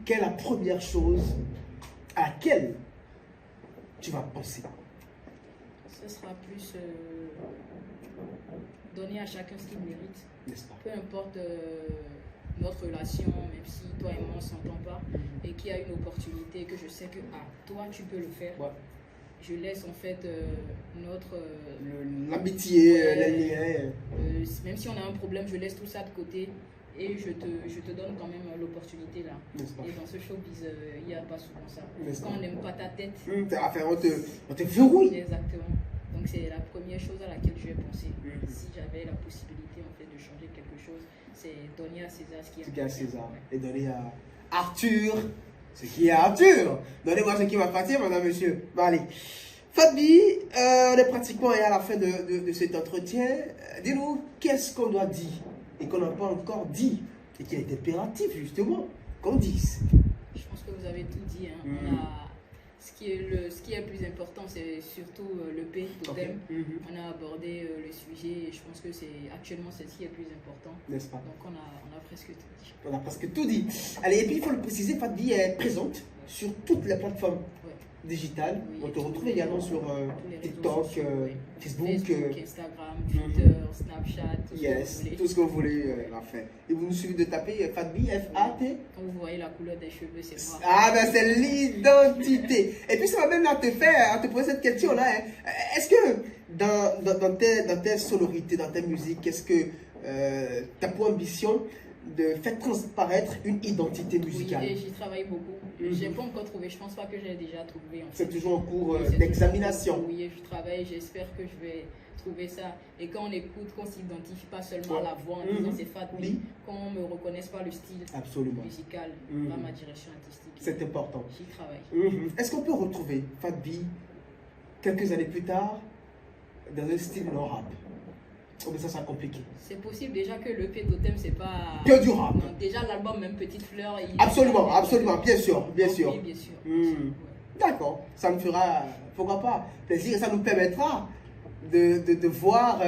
quelle est la première chose à laquelle tu vas penser? Ce sera plus donner à chacun ce qu'il mérite. N'est-ce pas? Peu importe notre relation, même si toi et moi on ne s'entend pas, et qu'il y a une opportunité que je sais que toi tu peux le faire. Ouais. Je laisse en fait notre... l'amitié, les liens. Même si on a un problème, je laisse tout ça de côté et je te donne quand même l'opportunité là. Et dans ce showbiz, il n'y a pas souvent ça. Quand on n'aime pas ta tête... on te verrouille. Exactement. Donc c'est la première chose à laquelle je vais penser. Si j'avais la possibilité en fait de changer quelque chose, c'est donner à César ce qui est à César. Et donner à Arthur ce qui est Arthur. Donnez-moi ce qui va partir, madame, monsieur. Bon, allez. Fadbi, on est pratiquement à la fin de cet entretien. Dis-nous, qu'est-ce qu'on doit dire et qu'on n'a pas encore dit et qui est impératif, justement, qu'on dise? Je pense que vous avez tout dit. Hein. Ce qui est le plus important, c'est surtout le P, totem. On a abordé le sujet et je pense que actuellement c'est ce qui est le plus important. N'est-ce pas? Donc on a presque tout dit. On a presque tout dit. Allez, et puis il faut le préciser, Fadbi est présente sur toutes les plateformes digitales. On te retrouve également sur TikTok, Facebook, Instagram, Twitter, Snapchat, tout ce que vous voulez. Et vous nous suivez de taper Fadbi, F-A-T. Quand vous voyez la couleur des cheveux, c'est moi. Ah ben c'est l'identité. Et puis ça va même à te poser cette question-là. Hein. Est-ce que dans tes sonorités, dans tes musiques, est-ce que tu as pour ambition de faire transparaître une identité musicale? Oui, et j'y travaille beaucoup. J'ai pas encore trouvé, je pense pas que j'ai déjà trouvé. C'est toujours en cours d'examination. Oui, je travaille, j'espère que je vais trouver ça. Et quand on écoute, qu'on s'identifie pas seulement à la voix en disant c'est Fadbi, qu'on ne me reconnaisse pas le style musical, pas ma direction artistique. C'est important. J'y travaille. Est-ce qu'on peut retrouver Fadbi quelques années plus tard dans un style non-rap? Oh, mais ça sera compliqué. C'est possible déjà que le P Totem c'est pas que du rap. Non, déjà l'album même Petite Fleur. Absolument, bien sûr. Oui, bien sûr. D'accord, ça me fera, pourquoi pas, plaisir et ça nous permettra de voir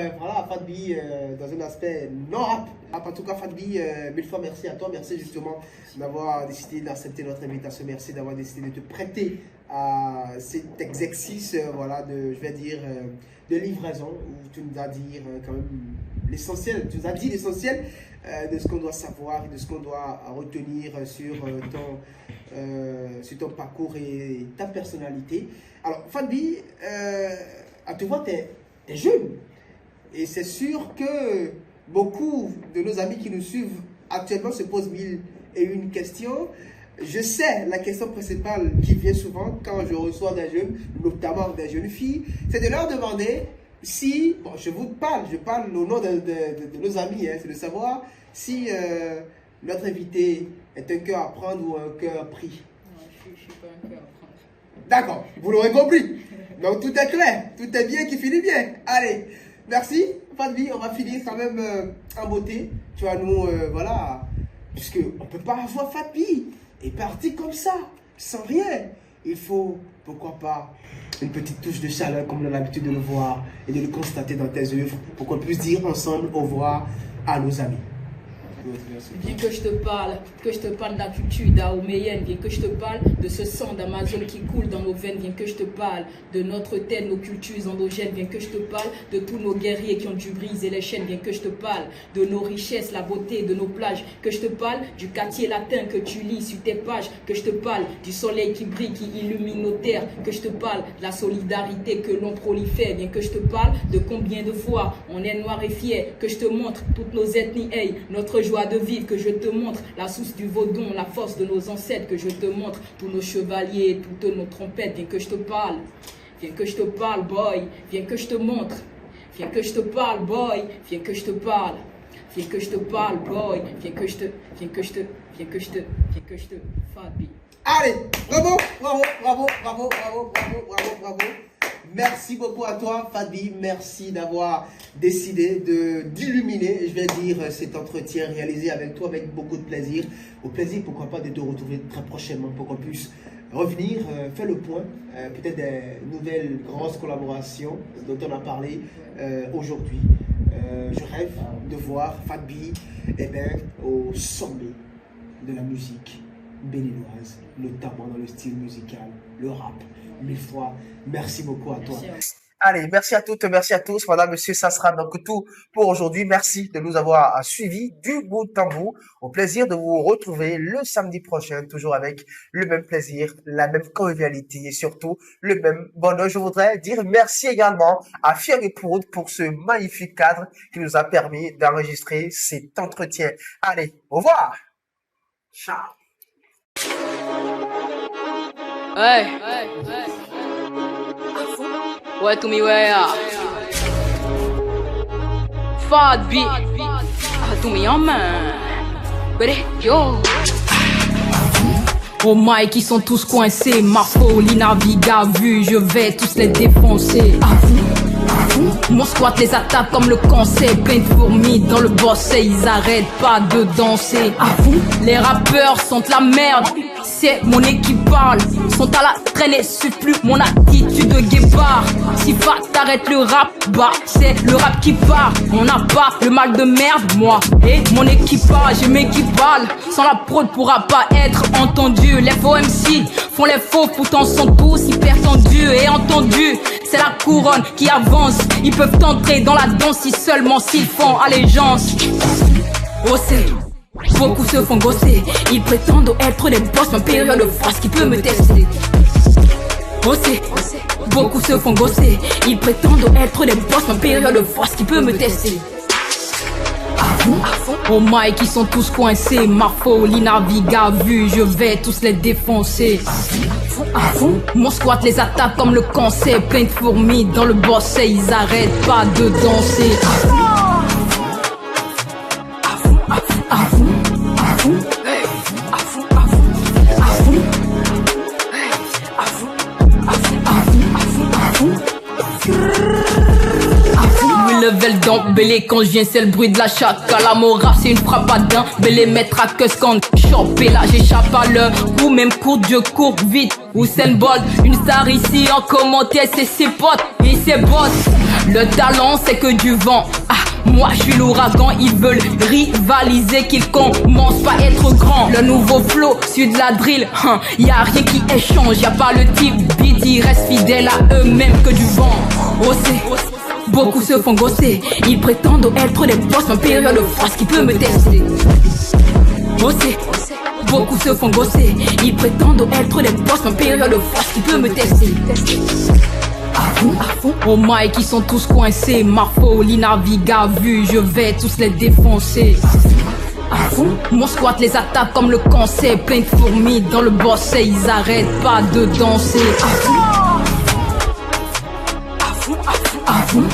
Fadbi dans un aspect non rap. En tout cas, Fadbi, mille fois merci à toi, merci justement d'avoir décidé d'accepter notre invitation, merci d'avoir décidé de te prêter à cet exercice de livraison où tu nous as dit quand même l'essentiel, tu nous as dit l'essentiel de ce qu'on doit savoir et de ce qu'on doit retenir sur ton parcours et ta personnalité. Alors Fadbi, à te voir, tu es jeune et c'est sûr que beaucoup de nos amis qui nous suivent actuellement se posent mille et une questions. Je sais, la question principale qui vient souvent quand je reçois des jeunes, notamment des jeunes filles, c'est de leur demander si, je parle au nom de nos amis, c'est de savoir si notre invité est un cœur à prendre ou un cœur pris. Non, je ne suis pas un cœur à prendre. D'accord, vous l'aurez compris. Donc tout est clair, tout est bien qui finit bien. Allez, merci Fadbi, on va finir quand même en beauté. Tu vas nous, puisque on ne peut pas avoir Fadbi et partir comme ça, sans rien. Il faut, pourquoi pas, une petite touche de chaleur comme on a l'habitude de le voir et de le constater dans tes œuvres pour qu'on puisse dire ensemble au revoir à nos amis. Bien que je te parle de la culture dahoméenne, bien que je te parle de ce sang d'Amazone qui coule dans nos veines, bien que je te parle de notre terre, nos cultures endogènes, bien que je te parle de tous nos guerriers qui ont dû briser les chaînes, bien que je te parle de nos richesses, la beauté de nos plages, que je te parle du quartier latin que tu lis sur tes pages, que je te parle du soleil qui brille, qui illumine nos terres, que je te parle de la solidarité que l'on prolifère, bien que je te parle de combien de fois on est noir et fier, que je te montre toutes nos ethnies, hey, notre joie de vivre, que je te montre la source du Vaudon, la force de nos ancêtres, que je te montre tous nos chevaliers, toutes nos trompettes, viens que je te parle, boy, viens que je te montre, viens que je te parle, boy, viens que je te parle, viens que je te parle, boy, viens que je te, Fadbi. Allez, bravo. Merci beaucoup à toi, Fadbi. Merci d'avoir décidé d'illuminer, je vais dire, cet entretien réalisé avec toi avec beaucoup de plaisir. Au plaisir, pourquoi pas, de te retrouver très prochainement pour qu'on puisse revenir, faire le point, peut-être des nouvelles grosses collaborations dont on a parlé aujourd'hui. Je rêve de voir Fadbi au sommet de la musique béninoise, notamment dans le style musical, le rap. 1000 fois, merci beaucoup à toi. Allez, merci à toutes, merci à tous. Madame, monsieur, ça sera donc tout pour aujourd'hui. Merci de nous avoir suivis du bout en bout. Au plaisir de vous retrouver le samedi prochain, toujours avec le même plaisir, la même convivialité et surtout le même bonheur. Je voudrais dire merci également à Fier Proud pour ce magnifique cadre qui nous a permis d'enregistrer cet entretien. Allez, au revoir. Ciao. Hey. Ouais, to me, ouais, Fad beat. To me, en main. Yo. Oh my, qui sont tous coincés. Ma folie navigue à vue, je vais tous les défoncer. Mon squat les attaque comme le cancer. Plein de fourmis dans le bosset, ils arrêtent pas de danser. Les rappeurs sont de la merde, c'est mon équipe parle. Sont à la traîne et suivent plus mon attitude de guépard. Si Fat t'arrête le rap, bah c'est le rap qui part. On n'a pas le mal de merde, moi et mon équipage. Je m'équipale, sans la prod pourra pas être entendu. Les faux MC font les faux, pourtant sont tous hyper tendus et entendus. C'est la couronne qui avance, ils peuvent entrer dans la danse si seulement s'ils font allégeance. Oh c'est... Beaucoup se font gosser, ils prétendent être des boss, mais période de force qui peut me tester. Oh c'est... Beaucoup se font gosser, ils prétendent être des boss, mais période de force qui peut me tester. Oh my, qui sont tous coincés, ma folie navigue à vue, je vais tous les défoncer. Mon squat les attaque comme le cancer, plein de fourmis dans le bosset, ils arrêtent pas de danser. Level d'embellé, quand je viens c'est le bruit de la chaka. La morale c'est une frappe à dents, belé mettre à que scan. Chopé là j'échappe à l'heure, ou même court je cours vite. Usain Bolt, une star ici en commentaire, c'est ses potes et ses boss. Le talent c'est que du vent, moi je suis l'ouragan, ils veulent rivaliser, qu'ils commencent pas à être grand. Le nouveau flow, sur de la drill, y a rien qui échange, y a pas le type beat, ils restent fidèles à eux-mêmes que du vent. Oh c'est... Beaucoup se font gosser, ils prétendent être des boss, mais période de force qui peut me tester. Oh c'est... Beaucoup se font gosser, ils prétendent être des boss, mais période de force qui peut me tester. Oh my, qui sont tous coincés, ma folie navigue à vue, je vais tous les défoncer. Mon squat les attaque comme le cancer, plein de fourmis dans le bosset, ils arrêtent pas de danser. À fond.